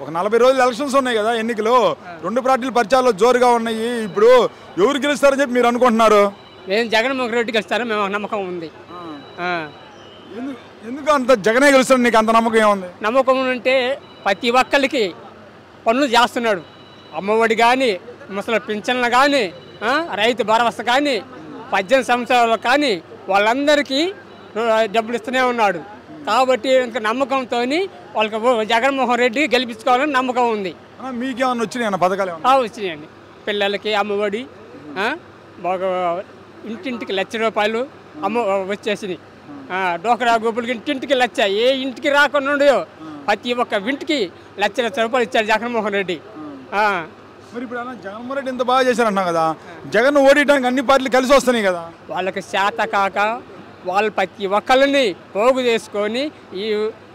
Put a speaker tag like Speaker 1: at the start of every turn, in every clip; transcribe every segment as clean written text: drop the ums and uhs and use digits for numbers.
Speaker 1: ఒక 40 రోజులు ఎలక్షన్స్ ఉన్నాయి కదా, ఎన్నికలు. 2 పార్టీల పరిచయాలు జోరుగా ఉన్నాయి. ఇప్పుడు ఎవరు గెలుస్తారని చెప్పి మీరు అనుకుంటున్నారు?
Speaker 2: మేము జగన్మోహన్ రెడ్డి గెలుస్తారని మేము నమ్మకం ఉంది.
Speaker 1: ఎందుకు అంత జగనే గెలుస్తాడు నీకు అంత నమ్మకం ఏముంది?
Speaker 2: నమ్మకం అంటే ప్రతి ఒక్కరికి పనులు చేస్తున్నాడు. అమ్మఒడి కానీ, ముసలి పింఛన్లు కానీ, రైతు భరోసా కానీ, 18 సంవత్సరాలు కానీ వాళ్ళందరికీ డబ్బులు ఇస్తూనే ఉన్నాడు. కాబట్టి ఇంకా నమ్మకంతో వాళ్ళకి జగన్మోహన్ రెడ్డి గెలిపించుకోవాలని నమ్మకం ఉంది.
Speaker 1: మీకేమన్నా వచ్చినాయి పథకాలు?
Speaker 2: వచ్చినాయండి. పిల్లలకి అమ్మఒడి, బాగా ఇంటింటికి ₹1,00,000 వచ్చేసినాయి. డోకరా గ్రూపులకి ఇంటింటికి లచ్చ, ఏ ఇంటికి రాకుండా ఉండయో ప్రతి ఒక్క ఇంటికి ₹1,00,000 ఇచ్చాడు జగన్మోహన్ రెడ్డి.
Speaker 1: మరి ఇప్పుడు జగన్మోహన్ రెడ్డి ఇంత బాగా చేశారంటున్నాం కదా, జగన్ ఓడియడానికి అన్ని పార్టీలు కలిసి వస్తున్నాయి కదా.
Speaker 2: వాళ్ళకి చేత కాక వాళ్ళు ప్రతి ఒక్కరిని పోగు చేసుకొని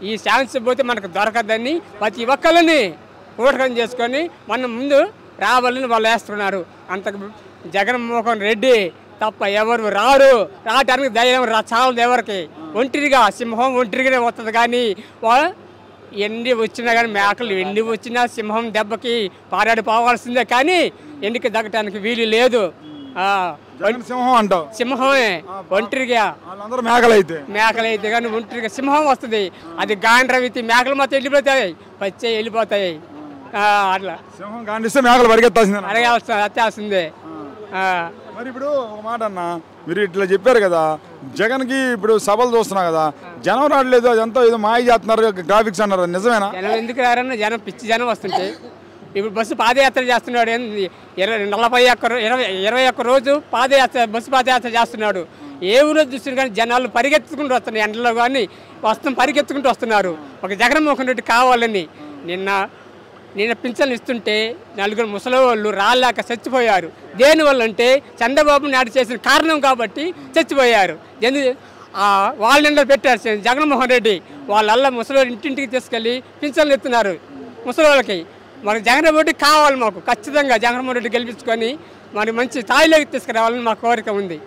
Speaker 2: ఈ ఛాన్స్ పోతే మనకు దొరకదని ప్రతి ఒక్కరిని కూటకం చేసుకొని మన ముందు రావాలని వాళ్ళు వేస్తున్నారు. అంతకు జగన్మోహన్ రెడ్డి తప్ప ఎవరు రావటానికి ధైర్యం చాలదు ఎవరికి. ఒంటరిగా సింహం ఒంటరిగానే వస్తుంది, కానీ ఎన్ని వచ్చినా కానీ మేకలు ఎన్ని వచ్చినా సింహం దెబ్బకి పారాడిపోవాల్సిందే, కానీ ఎన్నిక దగ్గటానికి వీలు లేదు.
Speaker 1: సింహం అంటావు? సింహమే
Speaker 2: ఒంటరిగా. మేకలైతే కానీ ఒంటరిగా సింహం వస్తుంది. అది గాండ్రవితి మేకలు మొత్తం వెళ్ళిపోతాయి, పచ్చే వెళ్ళిపోతాయి. అట్లా
Speaker 1: సింహం గాండిస్తే మేకలు
Speaker 2: వచ్చేస్తుంది.
Speaker 1: మరి ఇప్పుడు ఒక మాట అన్న, మీరు ఇట్లా చెప్పారు కదా, జగన్కి ఇప్పుడు సభలు చూస్తున్నా కదా, జనం రావట్లేదు, అదంతా ఏదో మాయ చేస్తున్నారు, గ్రాఫిక్స్ అన్నారు, నిజమేనా?
Speaker 2: జనం ఎందుకు రారన్నా, జనం పిచ్చి జనం వస్తుంటే. ఇప్పుడు బస్సు పాదయాత్ర చేస్తున్నాడు, 21 రోజు బస్సు పాదయాత్ర చేస్తున్నాడు. ఏ ఊరో చూస్తున్నారు కానీ జనాలు పరిగెత్తుకుంటూ వస్తున్నారు, ఎండలో కానీ పరిగెత్తుకుంటూ వస్తున్నారు ఒక జగన్మోహన్ రెడ్డి కావాలని. నిన్న పింఛన్లు ఇస్తుంటే 4 ముసలి వాళ్ళు రాలేక చచ్చిపోయారు. దేనివల్ల అంటే చంద్రబాబు నాయుడు చేసిన కారణం కాబట్టి చచ్చిపోయారు. వాళ్ళ నిండా పెట్టారు జగన్మోహన్ రెడ్డి. వాళ్ళ ముసలి ఇంటింటికి తీసుకెళ్ళి పింఛన్లు ఇస్తున్నారు ముసలి వాళ్ళకి. మరి జగన్మోహన్ రెడ్డి కావాలి మాకు, ఖచ్చితంగా జగన్మోహన్ రెడ్డి గెలిపించుకొని మరి మంచి స్థాయిలోకి తీసుకురావాలని మా కోరిక ఉంది.